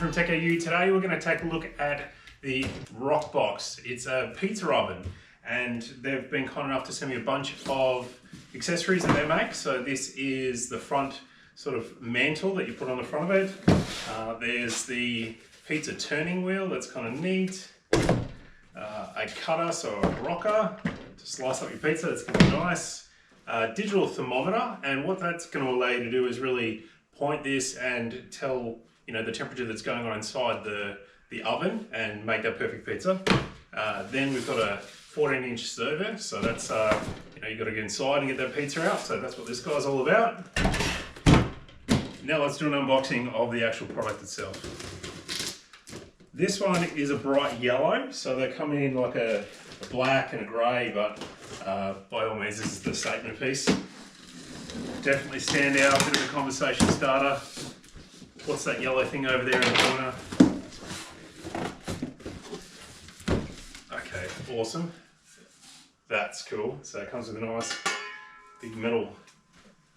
from Tech AU. Today we're going to take a look at the RoccBox. It's a pizza oven and they've been kind enough to send me a bunch of accessories that they make. So this is the front sort of mantle that you put on the front of it. There's the pizza turning wheel, that's kind of neat. A cutter, so a rocker to slice up your pizza, that's going to be nice. Digital thermometer, and what that's going to allow you to do is really point this and tell the temperature that's going on inside the oven and make that perfect pizza. Then we've got a 14-inch server, so that's you've got to get inside and get that pizza out, so that's what this guy's all about. Now let's do an unboxing of the actual product itself. This one is a bright yellow, so they come in like a black and a grey, but by all means this is the statement piece. Definitely stand out, a bit of a conversation starter. What's that yellow thing over there in the corner? Okay, awesome. That's cool. So it comes with a nice big metal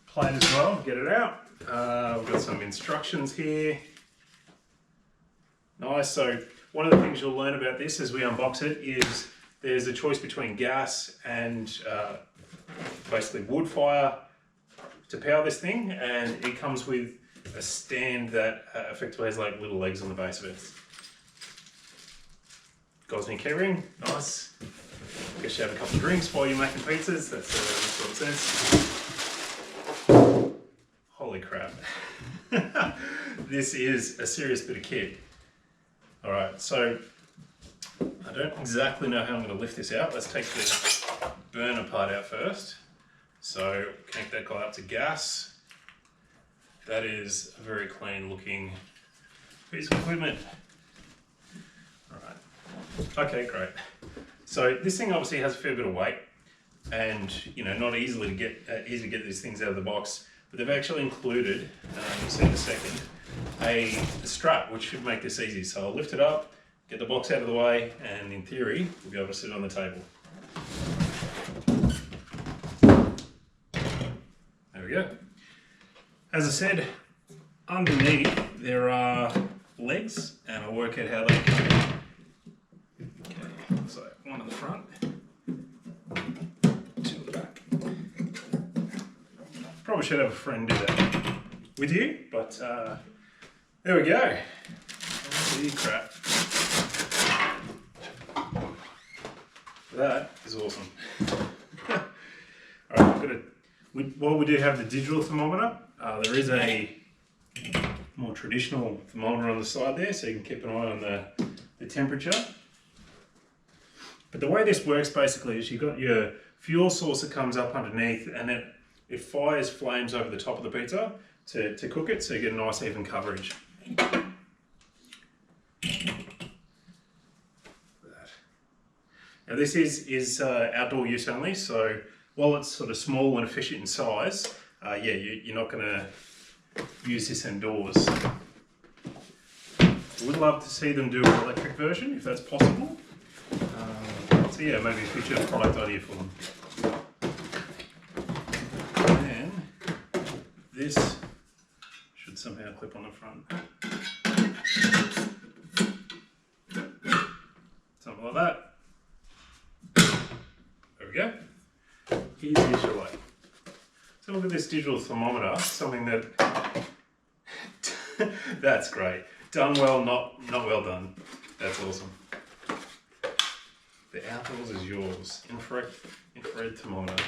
plate as well. Get it out. We've got some instructions here. Nice. So one of the things you'll learn about this as we unbox it is there's a choice between gas and basically wood fire to power this thing, and it comes with a stand that effectively has like little legs on the base of it. Gozney keyring, nice. Guess you have a couple of drinks while you're making pizzas, that sort of sense. Holy crap. This is a serious bit of kit. Alright, so I don't exactly know how I'm going to lift this out. Let's take the burner part out first. So connect that guy up to gas. That is a very clean looking piece of equipment. Alright, okay, great. So this thing obviously has a fair bit of weight and not easy to get these things out of the box, but they've actually included, you'll see in a second, a strap which should make this easy. So I'll lift it up, get the box out of the way, and in theory we'll be able to sit on the table. There we go. As I said, underneath there are legs, and I'll work out how they come in. Okay, so one in the front, two in the back. Probably should have a friend do that with you, but there we go. Holy crap. That is awesome. Alright, while we do have the digital thermometer, there is a more traditional thermometer on the side there, so you can keep an eye on the temperature. But the way this works basically is you've got your fuel source that comes up underneath, and it fires flames over the top of the pizza to cook it, so you get a nice even coverage. Now this is outdoor use only, so while it's sort of small and efficient in size, you're not going to use this indoors. I would love to see them do an electric version if that's possible. So yeah, maybe a future product idea for them. And this should somehow clip on the front. Something like that. There we go. Here's the issue light. So look at this digital thermometer, something that that's great. Done well, not well done. That's awesome. The outdoors is yours. Infrared thermometer.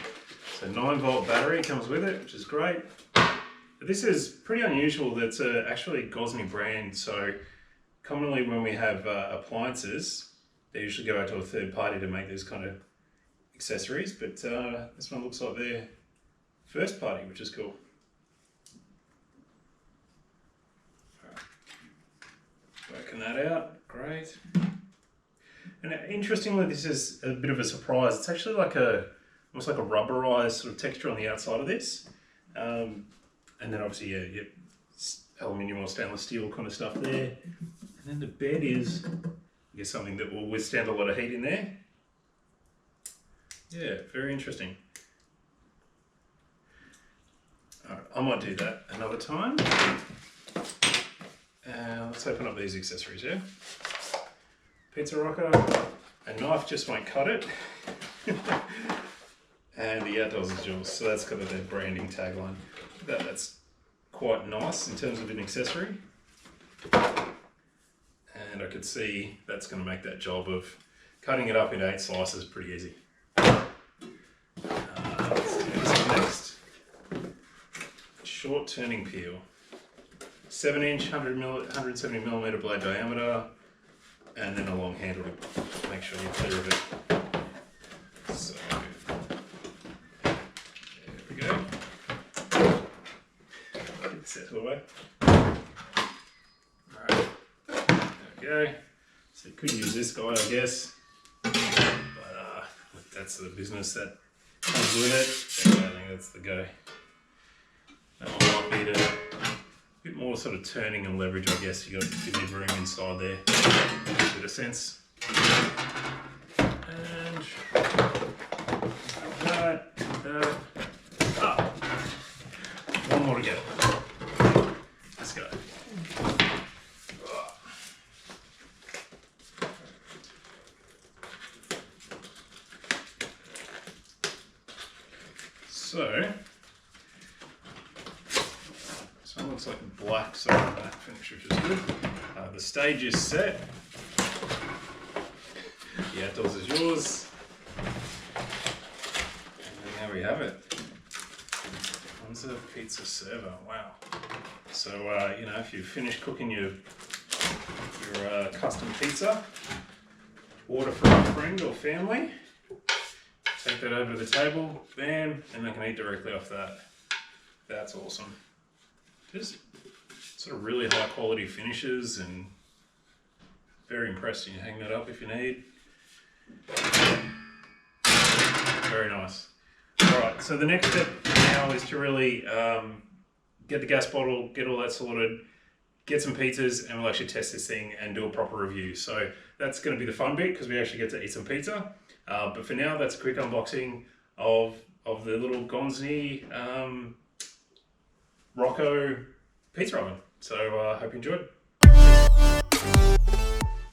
So 9-volt battery comes with it, which is great. But this is pretty unusual. That's actually a Gozney brand. So commonly when we have appliances, they usually go out to a third party to make these kind of accessories, but this one looks like their first party, which is cool. Right. Working that out, great. And interestingly, this is a bit of a surprise. It's actually like almost like a rubberized sort of texture on the outside of this, and then obviously yeah, aluminium or stainless steel kind of stuff there. And then the bed is, I guess, something that will withstand a lot of heat in there. Yeah, very interesting. All right, I might do that another time. Let's let's open up these accessories, yeah? Pizza rocker, a knife just won't cut it. And the outdoors is yours, so that's got their branding tagline. That's quite nice in terms of an accessory. And I could see that's going to make that job of cutting it up into 8 slices pretty easy. Let's do this next. Short turning peel. 7-inch, 170mm blade diameter, and then a long handle to make sure you're clear of it. So, there we go. Get this out of the way. Alright, there we go. So you could use this guy, I guess, but that's the business that comes with it. Yeah, I think that's the go. That one might be a bit more sort of turning and leverage, I guess. You got a bit of room inside there. Makes a bit of sense. And that. One more to go. Let's go. So it looks like a black side of that finish, which is good. The stage is set. The outdoors is yours. And there we have it. One's a pizza server. Wow. So you know, if you've finished cooking your custom pizza, order for a friend or family. Take that over to the table, bam, and they can eat directly off that. That's awesome. Just sort of really high quality finishes, and very impressed. You can hang that up if you need. Very nice. Alright, so the next step now is to really get the gas bottle, get all that sorted, get some pizzas, and we'll actually test this thing and do a proper review. So that's going to be the fun bit, because we actually get to eat some pizza. But for now, that's a quick unboxing of the little Gozney Rocco pizza oven. So I hope you enjoyed.